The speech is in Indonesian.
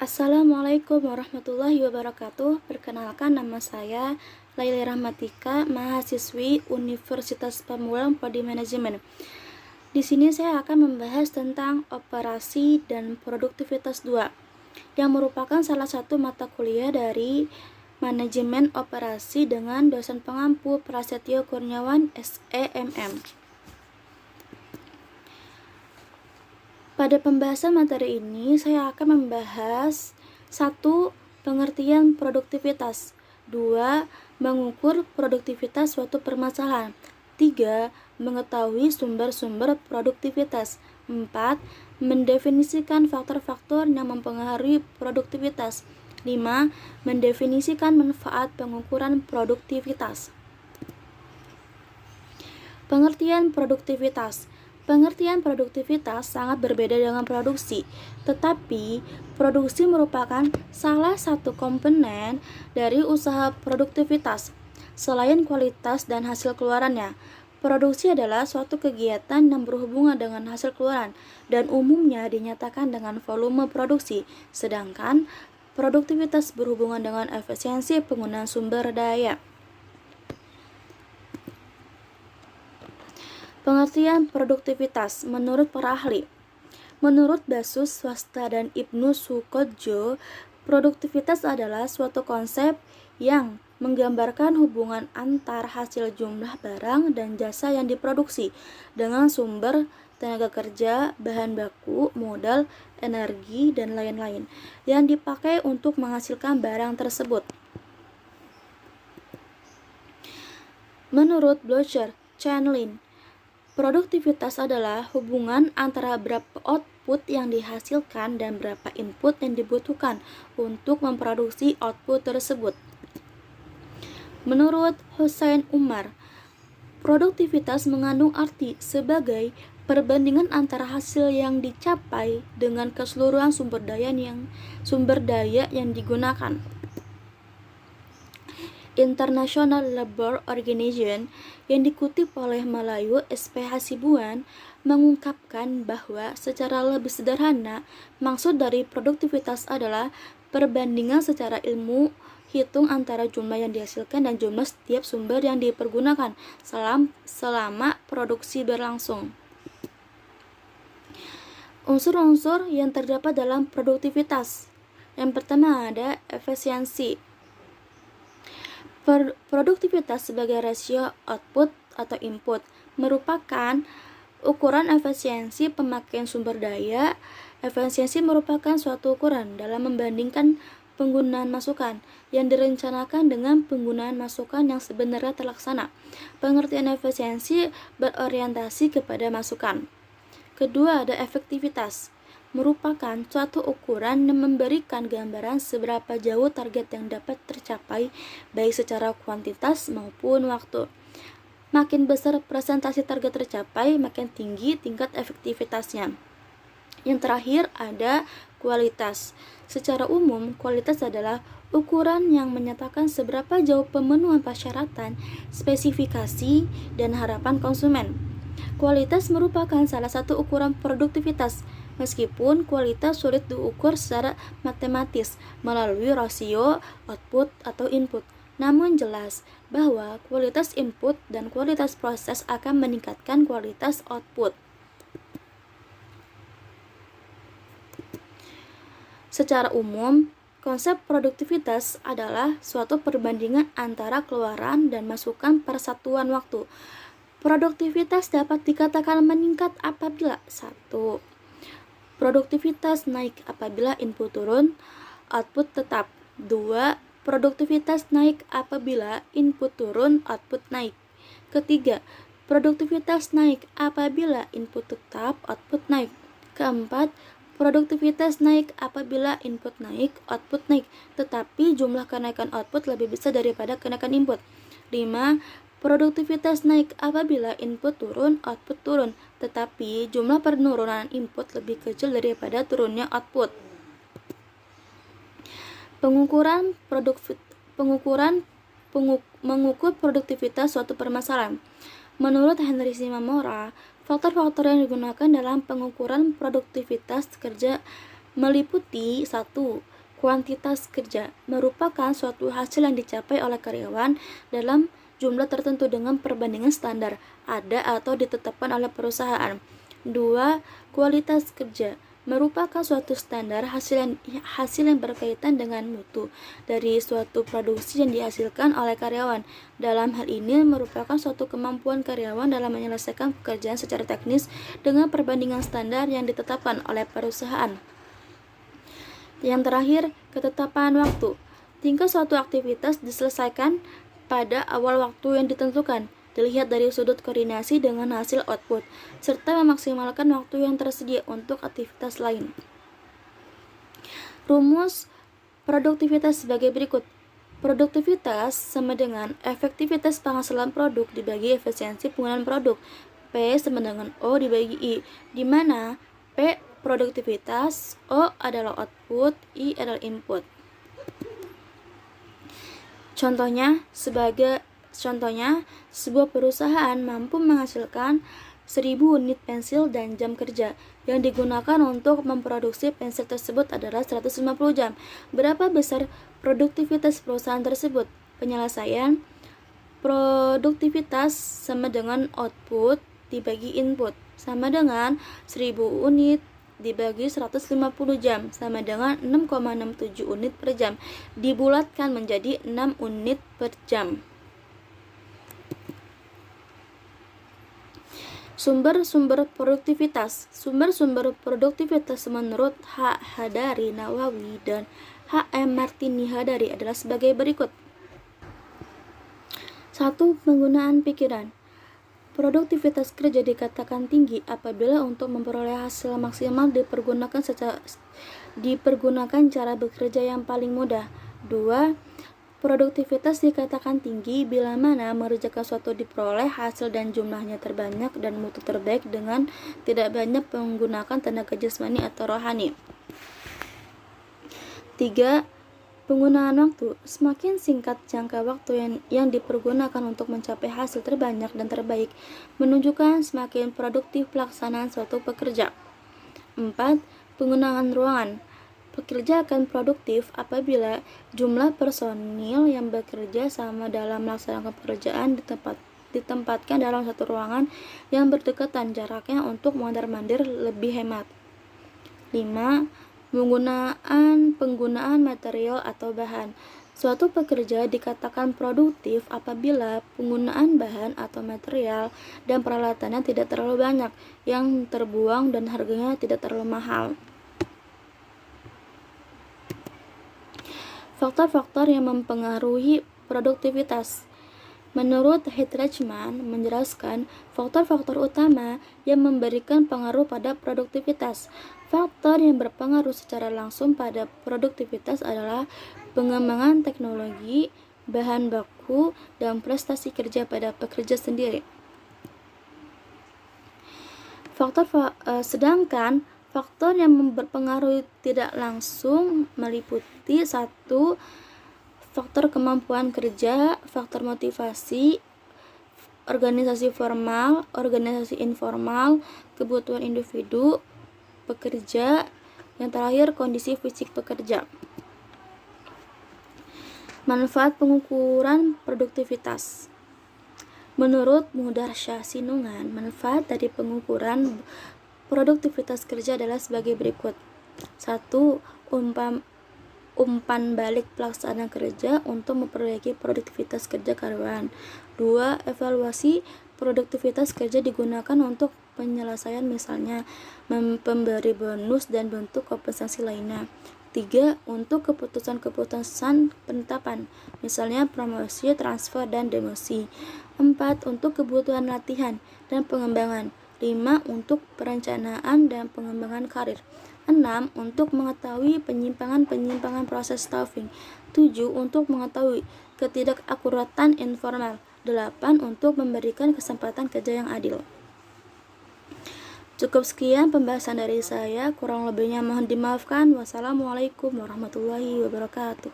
Assalamualaikum warahmatullahi wabarakatuh. Perkenalkan, nama saya Laili Rahmatika, mahasiswi Universitas Pamulang Prodi Manajemen. Di sini saya akan membahas tentang operasi dan produktivitas 2, yang merupakan salah satu mata kuliah dari Manajemen Operasi dengan dosen pengampu Prasetyo Kurniawan, SEMM. Pada pembahasan materi ini, saya akan membahas 1. Pengertian produktivitas. 2. Mengukur produktivitas suatu permasalahan. 3. Mengetahui sumber-sumber produktivitas. 4. Mendefinisikan faktor-faktor yang mempengaruhi produktivitas. 5. Mendefinisikan manfaat pengukuran produktivitas. Pengertian produktivitas. Pengertian produktivitas sangat berbeda dengan produksi, tetapi produksi merupakan salah satu komponen dari usaha produktivitas. Selain kualitas dan hasil keluarannya, produksi adalah suatu kegiatan yang berhubungan dengan hasil keluaran dan umumnya dinyatakan dengan volume produksi, sedangkan produktivitas berhubungan dengan efisiensi penggunaan sumber daya. Pengertian produktivitas menurut para ahli. Menurut Basus Swasta dan Ibnu Sukodjo, produktivitas adalah suatu konsep yang menggambarkan hubungan antar hasil jumlah barang dan jasa yang diproduksi dengan sumber tenaga kerja, bahan baku, modal, energi, dan lain-lain yang dipakai untuk menghasilkan barang tersebut. Menurut Blocher, Chandlin, produktivitas adalah hubungan antara berapa output yang dihasilkan dan berapa input yang dibutuhkan untuk memproduksi output tersebut. Menurut Hussein Umar, produktivitas mengandung arti sebagai perbandingan antara hasil yang dicapai dengan keseluruhan sumber daya yang digunakan. International Labour Organization yang dikutip oleh Melayu SPH Sibuan mengungkapkan bahwa secara lebih sederhana, maksud dari produktivitas adalah perbandingan secara ilmu hitung antara jumlah yang dihasilkan dan jumlah setiap sumber yang dipergunakan selama produksi berlangsung. Unsur-unsur yang terdapat dalam produktivitas. Yang pertama ada efisiensi. Produktivitas sebagai rasio output atau input merupakan ukuran efisiensi pemakaian sumber daya. Efisiensi merupakan suatu ukuran dalam membandingkan penggunaan masukan yang direncanakan dengan penggunaan masukan yang sebenarnya terlaksana. Pengertian efisiensi berorientasi kepada masukan. Kedua, ada efektivitas. Merupakan suatu ukuran yang memberikan gambaran seberapa jauh target yang dapat tercapai baik secara kuantitas maupun waktu. Makin besar presentasi target tercapai, makin tinggi tingkat efektivitasnya. Yang terakhir ada kualitas. Secara umum, kualitas adalah ukuran yang menyatakan seberapa jauh pemenuhan persyaratan, spesifikasi, dan harapan konsumen. Kualitas merupakan salah satu ukuran produktivitas, meskipun kualitas sulit diukur secara matematis melalui rasio output atau input. Namun jelas bahwa kualitas input dan kualitas proses akan meningkatkan kualitas output. Secara umum, konsep produktivitas adalah suatu perbandingan antara keluaran dan masukan per satuan waktu. Produktivitas dapat dikatakan meningkat apabila 1. Produktivitas naik apabila input turun, output tetap. 2. Produktivitas naik apabila input turun, output naik. Ketiga, produktivitas naik apabila input tetap, output naik. Keempat, produktivitas naik apabila input naik, output naik, tetapi jumlah kenaikan output lebih besar daripada kenaikan input. 5. Produktivitas naik apabila input turun, output turun, tetapi jumlah penurunan input lebih kecil daripada turunnya output. Mengukur produktivitas suatu permasalahan. Menurut Henry Shimamura, faktor-faktor yang digunakan dalam pengukuran produktivitas kerja meliputi 1. Kuantitas kerja merupakan suatu hasil yang dicapai oleh karyawan dalam jumlah tertentu dengan perbandingan standar ada atau ditetapkan oleh perusahaan. 2. Kualitas kerja merupakan suatu standar hasil yang berkaitan dengan mutu dari suatu produksi yang dihasilkan oleh karyawan. Dalam hal ini merupakan suatu kemampuan karyawan dalam menyelesaikan pekerjaan secara teknis dengan perbandingan standar yang ditetapkan oleh perusahaan. Yang terakhir, ketetapan waktu. Tingkat suatu aktivitas diselesaikan pada awal waktu yang ditentukan, dilihat dari sudut koordinasi dengan hasil output, serta memaksimalkan waktu yang tersedia untuk aktivitas lain. Rumus produktivitas sebagai berikut. Produktivitas sama dengan efektivitas penghasilan produk dibagi efisiensi penggunaan produk. P sama dengan O dibagi I, di mana P produktivitas, O adalah output, I adalah input. Contohnya, sebuah perusahaan mampu menghasilkan 1000 unit pensil dan jam kerja yang digunakan untuk memproduksi pensil tersebut adalah 150 jam. Berapa besar produktivitas perusahaan tersebut? Penyelesaian produktivitas sama dengan output dibagi input sama dengan 1000 unit dibagi 150 jam sama dengan 6,67 unit per jam, dibulatkan menjadi 6 unit per jam. Sumber-sumber produktivitas. Sumber-sumber produktivitas menurut H. Hadari Nawawi dan H. M. Martini Hadari adalah sebagai berikut. 1. Penggunaan pikiran. Produktivitas kerja dikatakan tinggi apabila untuk memperoleh hasil maksimal dipergunakan cara bekerja yang paling mudah. 2. Produktivitas dikatakan tinggi bila mana mengerjakan suatu diperoleh hasil dan jumlahnya terbanyak dan mutu terbaik dengan tidak banyak menggunakan tenaga jasmani atau rohani. 3. Penggunaan waktu. Semakin singkat jangka waktu yang dipergunakan untuk mencapai hasil terbanyak dan terbaik, menunjukkan semakin produktif pelaksanaan suatu pekerja. 4. Penggunaan ruangan. Pekerja akan produktif apabila jumlah personil yang bekerja sama dalam melaksanakan pekerjaan ditempatkan dalam satu ruangan yang berdekatan jaraknya untuk mondar-mandir lebih hemat. 5. Penggunaan material atau bahan. Suatu pekerja dikatakan produktif apabila penggunaan bahan atau material dan peralatannya tidak terlalu banyak yang terbuang dan harganya tidak terlalu mahal. Faktor-faktor yang mempengaruhi produktivitas. Menurut Hitchman menjelaskan faktor-faktor utama yang memberikan pengaruh pada produktivitas. Faktor yang berpengaruh secara langsung pada produktivitas adalah pengembangan teknologi, bahan baku, dan prestasi kerja pada pekerja sendiri. Sedangkan faktor yang berpengaruh tidak langsung meliputi 1. Faktor kemampuan kerja, faktor motivasi, organisasi formal, organisasi informal, kebutuhan individu pekerja, yang terakhir kondisi fisik pekerja. Manfaat pengukuran produktivitas. Menurut Mudarsyah Sinungan, manfaat dari pengukuran produktivitas kerja adalah sebagai berikut. 1. Umpan balik pelaksanaan kerja untuk memperbaiki produktivitas kerja karyawan. 2. Evaluasi produktivitas kerja digunakan untuk penyelesaian, misalnya pemberi bonus dan bentuk kompensasi lainnya. 3. Untuk keputusan penetapan, misalnya promosi, transfer, dan demosi. 4. Untuk kebutuhan latihan dan pengembangan. 5. Untuk perencanaan dan pengembangan karir. 6. Untuk mengetahui penyimpangan proses staffing. 7. Untuk mengetahui ketidakakuratan informal. 8. Untuk memberikan kesempatan kerja yang adil. Cukup sekian pembahasan dari saya, kurang lebihnya mohon dimaafkan. Wassalamualaikum warahmatullahi wabarakatuh.